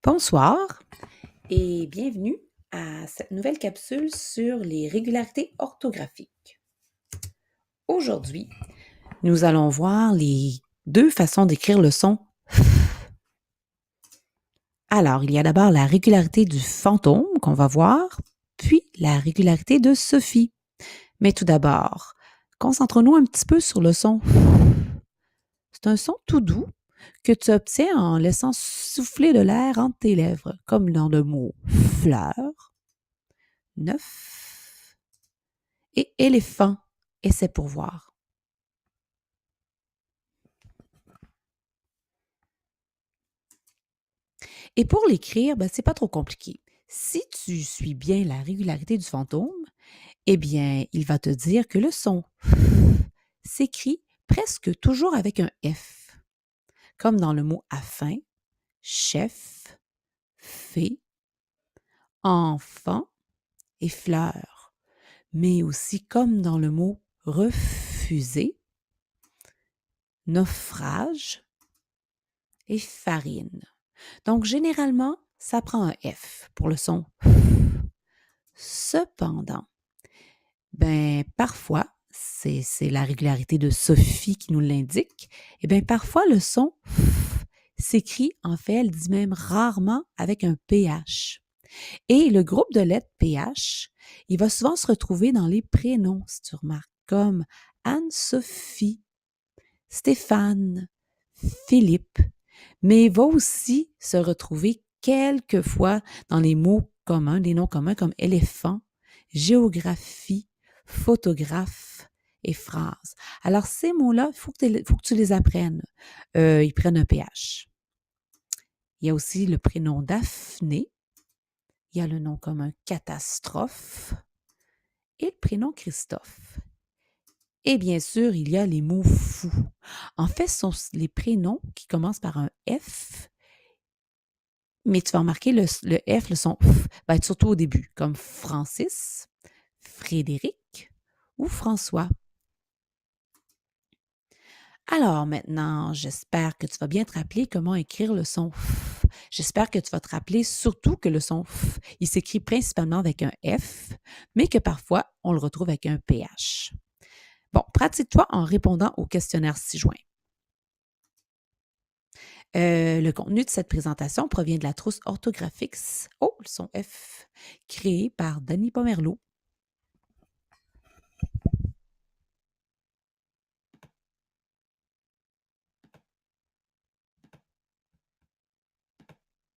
Bonsoir et bienvenue à cette nouvelle capsule sur les régularités orthographiques. Aujourd'hui, nous allons voir les deux façons d'écrire le son F. Alors, il y a d'abord la régularité du fantôme qu'on va voir, puis la régularité de Sophie. Mais tout d'abord, concentrons-nous un petit peu sur le son F. C'est un son tout doux que tu obtiens en laissant souffler de l'air entre tes lèvres, comme dans le mot fleur, neuf et éléphant. Essaie pour voir. Et pour l'écrire, c'est pas trop compliqué. Si tu suis bien la régularité du fantôme, eh bien, il va te dire que le son s'écrit presque toujours avec un F, comme dans le mot afin, chef, fée, enfant et fleur, mais aussi comme dans le mot refuser, naufrage et farine. Donc, généralement, ça prend un F pour le son F. Cependant, parfois, c'est la régularité de Sophie qui nous l'indique, parfois le son F s'écrit, en fait, elle dit même rarement avec un PH. Et le groupe de lettres PH, il va souvent se retrouver dans les prénoms, si tu remarques, comme Anne-Sophie, Stéphane, Philippe, mais il va aussi se retrouver quelquefois dans les mots communs, des noms communs comme éléphant, géographie, photographe et phrase. Alors, ces mots-là, il faut que tu les apprennes. Ils prennent un PH. Il y a aussi le prénom Daphné. Il y a le nom commun catastrophe et le prénom Christophe. Et bien sûr, il y a les mots fous. En fait, ce sont les prénoms qui commencent par un F, mais tu vas remarquer le F, le son F, va être surtout au début, comme Francis, Frédéric ou François. Alors maintenant, j'espère que tu vas bien te rappeler comment écrire le son F. J'espère que tu vas te rappeler surtout que le son F, il s'écrit principalement avec un F, mais que parfois, on le retrouve avec un PH. Bon, pratique-toi en répondant au questionnaire ci-joint. Le contenu de cette présentation provient de la trousse orthographique Oh, le son F, créée par Dany Pomerleau